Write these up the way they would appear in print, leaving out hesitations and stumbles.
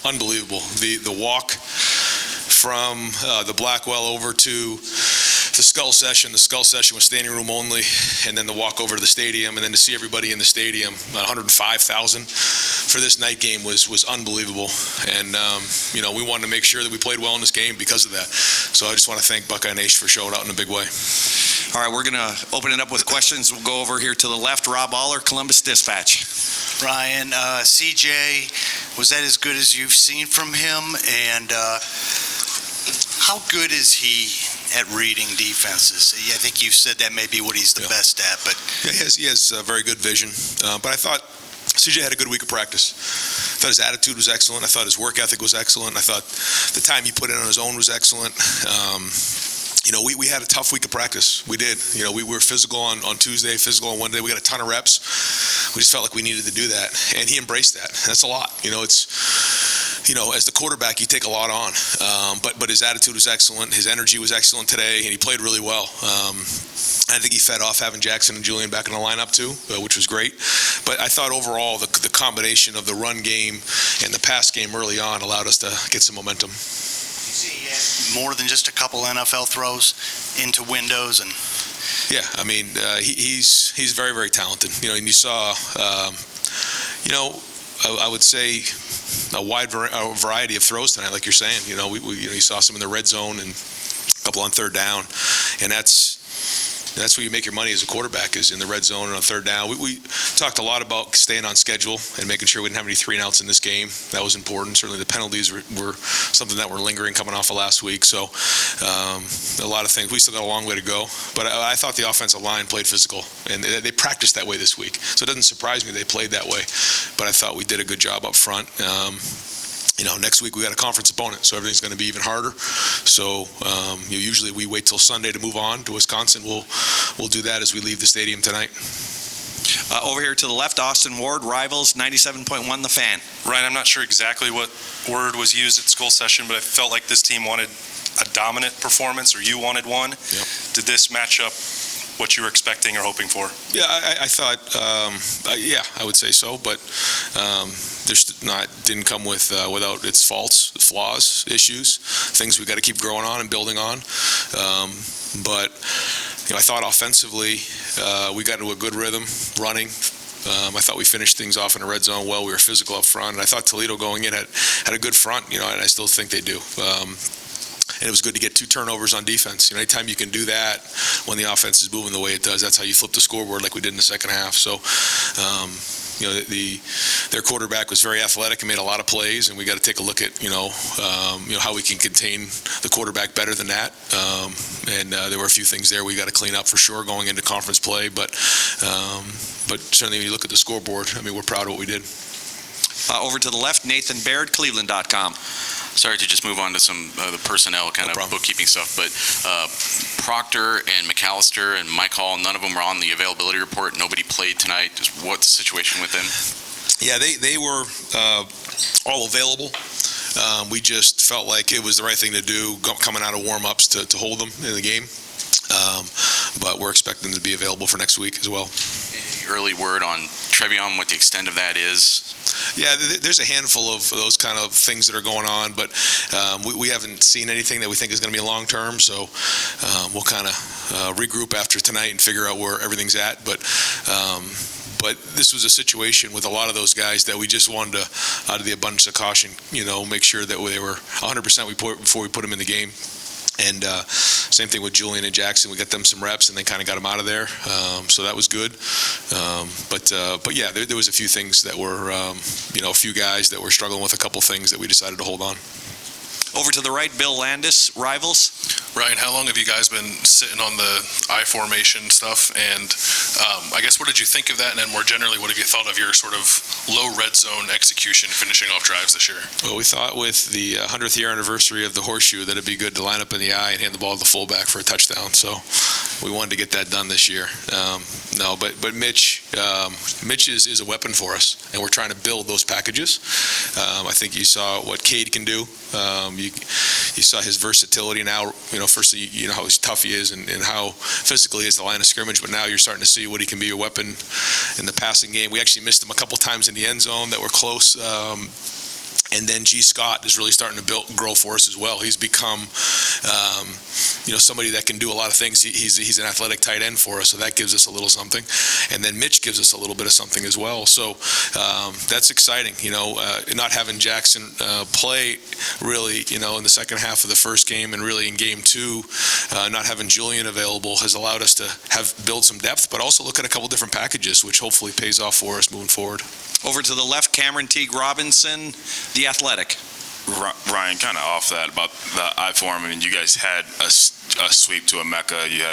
unbelievable. The walk from the Blackwell over to the Skull Session was standing room only, and then the walk over to the stadium, and then to see everybody in the stadium, 105,000 for this night game was unbelievable. And we wanted to make sure that we played well in this game because of that. So I just want to thank Buckeye Nation for showing out in a big way. All right, we're going to open it up with questions. We'll go over here to the left. Rob Aller, Columbus Dispatch. Ryan, CJ, was that as good as you've seen from him? And how good is he at reading defenses? I think you said that may be what he's the best at. But yeah, he has very good vision. But I thought CJ had a good week of practice. I thought his attitude was excellent. I thought his work ethic was excellent. I thought the time he put in on his own was excellent. We had a tough week of practice. We did. We were physical on Tuesday, physical on Wednesday. We got a ton of reps. We just felt like we needed to do that, and he embraced that. That's a lot. As the quarterback, you take a lot on. But his attitude was excellent. His energy was excellent today, and he played really well. I think he fed off having Jackson and Julian back in the lineup too, which was great. But I thought overall the combination of the run game and the pass game early on allowed us to get some momentum. More than just a couple NFL throws into windows and. Yeah, he's very, very talented. And you saw, I would say a wide variety of throws tonight, like you're saying. You saw some in the red zone and a couple on third down, and that's where you make your money as a quarterback, is in the red zone and on third down. We talked a lot about staying on schedule and making sure we didn't have any 3-and-outs in this game. That was important. Certainly the penalties were something that were lingering coming off of last week. So a lot of things. We still got a long way to go. But I thought the offensive line played physical, and they practiced that way this week. So it doesn't surprise me they played that way. But I thought we did a good job up front. Next week we got a conference opponent, so everything's going to be even harder. So usually we wait till Sunday to move on to Wisconsin. We'll do that as we leave the stadium tonight. Over here to the left, Austin Ward, Rivals 97.1 The Fan. Ryan, I'm not sure exactly what word was used at school session, but I felt like this team wanted a dominant performance, or you wanted one. Yep. Did this match up what you were expecting or hoping for? Yeah, I thought, I would say so, but didn't come without its faults, flaws, issues, things we got to keep growing on and building on. But I thought offensively we got into a good rhythm running. I thought we finished things off in the red zone well. We were physical up front, and I thought Toledo going in had a good front, and I still think they do. And it was good to get 2 turnovers on defense. Anytime you can do that when the offense is moving the way it does, that's how you flip the scoreboard like we did in the second half. So, their quarterback was very athletic and made a lot of plays, and we got to take a look at, how we can contain the quarterback better than that. And there were a few things there we got to clean up for sure going into conference play. But certainly when you look at the scoreboard, we're proud of what we did. Over to the left, Nathan Baird, Cleveland.com. Sorry to just move on to some the personnel kind of bookkeeping stuff, but Proctor and McAllister and Mike Hall, none of them were on the availability report. Nobody played tonight. Just what's the situation with them? Yeah, they were all available. We just felt like it was the right thing to do coming out of warm-ups to hold them in the game. But we're expecting them to be available for next week as well. Any early word on Trevion, what the extent of that is? Yeah, there's a handful of those kind of things that are going on, but we haven't seen anything that we think is going to be long-term, so we'll kind of regroup after tonight and figure out where everything's at. But this was a situation with a lot of those guys that we just wanted to, out of the abundance of caution, make sure that they were 100% before we put them in the game. And same thing with Julian and Jackson. We got them some reps and then kind of got them out of there. So that was good. But yeah, there was a few things that were, a few guys that were struggling with a couple things that we decided to hold on. Over to the right, Bill Landis, Rivals. Ryan, how long have you guys been sitting on the I formation stuff? And I guess what did you think of that? And then more generally, what have you thought of your sort of low red zone execution finishing off drives this year? Well, we thought with the 100th year anniversary of the horseshoe that it'd be good to line up in the I and hand the ball to the fullback for a touchdown. So we wanted to get that done this year. But Mitch is a weapon for us, and we're trying to build those packages. I think you saw what Cade can do. You saw his versatility now. First you know how tough he is and how physical he is at the line of scrimmage, but now you're starting to see what he can be a weapon in the passing game. We actually missed him a couple times in the end zone that were close. And then G. Scott is really starting to grow for us as well. He's become, somebody that can do a lot of things. He's an athletic tight end for us, so that gives us a little something. And then Mitch gives us a little bit of something as well. So that's exciting. Not having Jackson play really, in the second half of the first game and really in game two, not having Julian available has allowed us to build some depth, but also look at a couple different packages, which hopefully pays off for us moving forward. Over to the left, Cameron Teague Robinson, The Athletic. Ryan, kind of off that about the I-form. I mean, you guys had a sweep to Emeka. You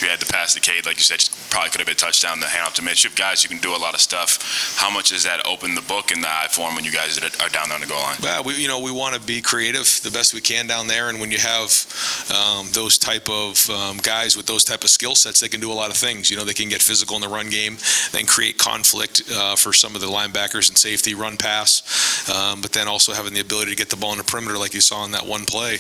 had the pass to Cade, like you said, probably could have been a touchdown. The hand off to Mitch. You have guys who can do a lot of stuff. How much does that open the book in the I-form when you guys are down there on the goal line? Well, we want to be creative the best we can down there, and when you have those type of guys with those type of skill sets, they can do a lot of things. They can get physical in the run game, then create conflict for some of the linebackers and safety, run pass, but then also having the ability to get the ball in the perimeter like you saw in that one play.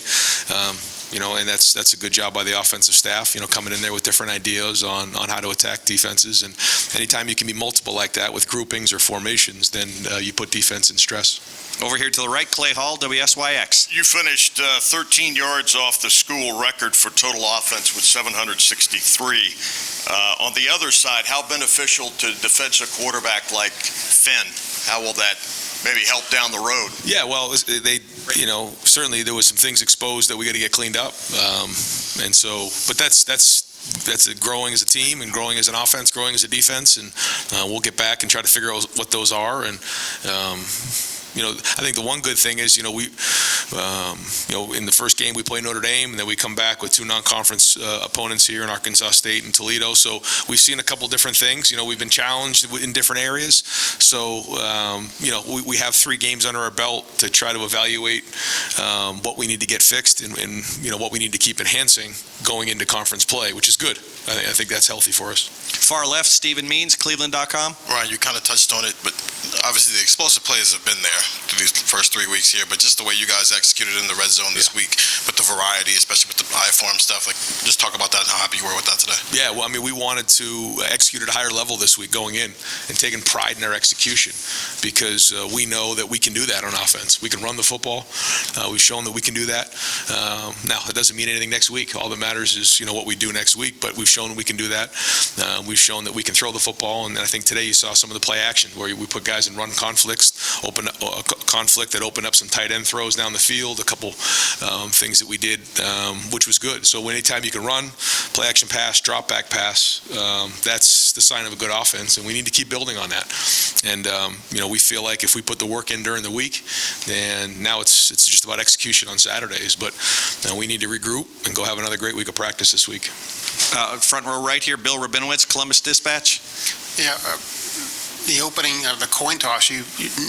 And that's a good job by the offensive staff, coming in there with different ideas on how to attack defenses. And anytime you can be multiple like that with groupings or formations, then you put defense in stress. Over here to the right, Clay Hall, WSYX. You finished 13 yards off the school record for total offense with 763. On the other side, how beneficial to defensive quarterback like Finn? How will that maybe help down the road? Yeah, well, certainly there was some things exposed that we got to get cleaned up. But that's growing as a team and growing as an offense, growing as a defense, and we'll get back and try to figure out what those are. And I think the one good thing is, we, in the first game we play Notre Dame, and then we come back with two non-conference opponents here in Arkansas State and Toledo. So we've seen a couple different things. We've been challenged in different areas. So, we have 3 games under our belt to try to evaluate what we need to get fixed and what we need to keep enhancing going into conference play, which is good. I think that's healthy for us. Far left, Stephen Means, Cleveland.com. Ryan, you kind of touched on it, but obviously the explosive plays have been there through these first 3 weeks here, but just the way you guys executed in the red zone this week with the variety, especially with the I-form stuff, just talk about that and how happy you were with that today. Yeah, well, we wanted to execute at a higher level this week going in and taking pride in our execution because we know that we can do that on offense. We can run the football. We've shown that we can do that. Now, it doesn't mean anything next week. All that matters is, what we do next week, but we've shown we can do that. We've shown that we can throw the football, and I think today you saw some of the play action where we put guys in run conflicts, conflict that opened up some tight end throws down the field, a couple things that we did, which was good. So anytime you can run, play action pass, drop back pass, that's the sign of a good offense, and we need to keep building on that. And we feel like if we put the work in during the week, then now it's just about execution on Saturdays. But we need to regroup and go have another great week of practice this week. Front row right here, Bill Rabinowitz, Columbus Dispatch. Yeah, the opening of the coin toss, you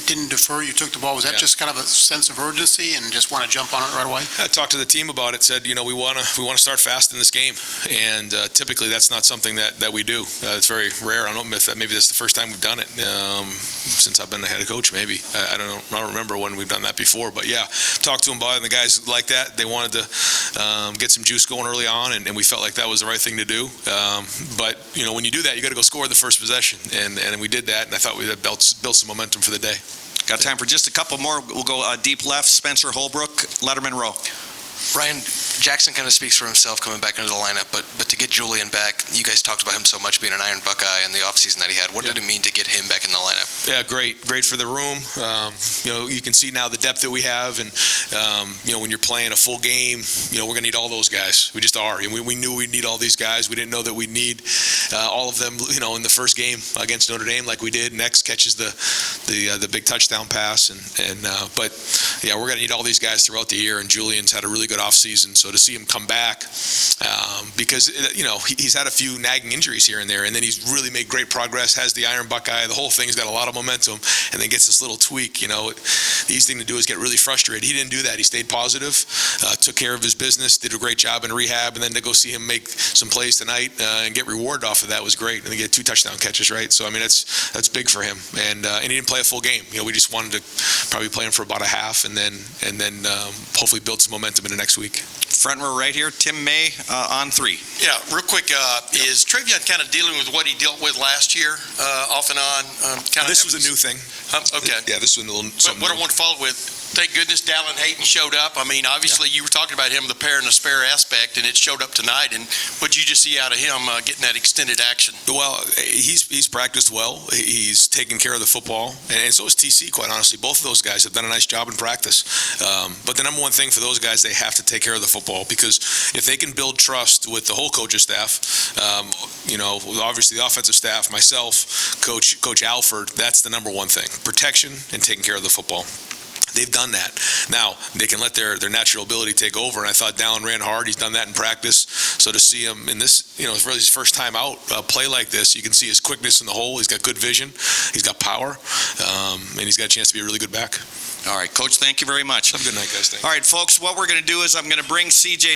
didn't defer, you took the ball. Was that just kind of a sense of urgency and just want to jump on it right away? I talked to the team about it, said, we want to start fast in this game. And typically that's not something that we do. It's very rare. I don't know if maybe that's the first time we've done it since I've been the head coach, maybe. I don't remember when we've done that before. But yeah, talked to them about it, and the guys like that. They wanted to get some juice going early on, and we felt like that was the right thing to do. But, when you do that, you got to go score the first possession. And we did that. And I thought we had built some momentum for the day. Got time for just a couple more. We'll go deep left, Spencer Holbrook, Letterman Row. Ryan, Jackson kind of speaks for himself coming back into the lineup, but to get Julian back, you guys talked about him so much being an Iron Buckeye and the offseason that he had. What did it mean to get him back in the lineup? Yeah, great for the room. You can see now the depth that we have, and when you're playing a full game, we're going to need all those guys. We just are, and we knew we'd need all these guys. We didn't know that we'd need all of them, in the first game against Notre Dame like we did. Next catches the big touchdown pass, but yeah, we're going to need all these guys throughout the year. And Julian's had a really good offseason, so to see him come back, because he's had a few nagging injuries here and there, and then he's really made great progress. Has the Iron Buckeye, the whole thing's got a lot of momentum, and then gets this little tweak. The easy thing to do is get really frustrated. He didn't do that. He stayed positive, took care of his business, did a great job in rehab, and then to go see him make some plays tonight and get rewarded off of that was great. And he get 2 touchdown catches, right? So that's big for him, and he didn't play a full game. We just wanted to probably play him for about a half, and then hopefully build some momentum in the next week. Front row right here, Tim May on 3. Yeah, real quick, is Travion kind of dealing with what he dealt with last year, off and on? This was a new thing. Okay. Yeah, this was a little something What I new. want to follow with, thank goodness Dallin Hayton showed up. I mean, obviously, you were talking about him, the pair and the spare aspect, and it showed up tonight. And what'd you just see out of him getting that extended action? Well, he's practiced well. He's taken care of the football, and so is TC, quite honestly. Both of those guys have done a nice job in practice. But the number one thing for those guys, they have to take care of the football, because if they can build trust with the whole coaching staff, obviously the offensive staff, myself, Coach Alford, that's the number one thing. Protection and taking care of the football. They've done that. Now, they can let their natural ability take over, and I thought Dallin ran hard. He's done that in practice. So to see him in this, it's really his first time out, play like this, you can see his quickness in the hole. He's got good vision. He's got power, and he's got a chance to be a really good back. All right, Coach, thank you very much. Have a good night, guys. Thank you. All right, folks, what we're going to do is I'm going to bring CJ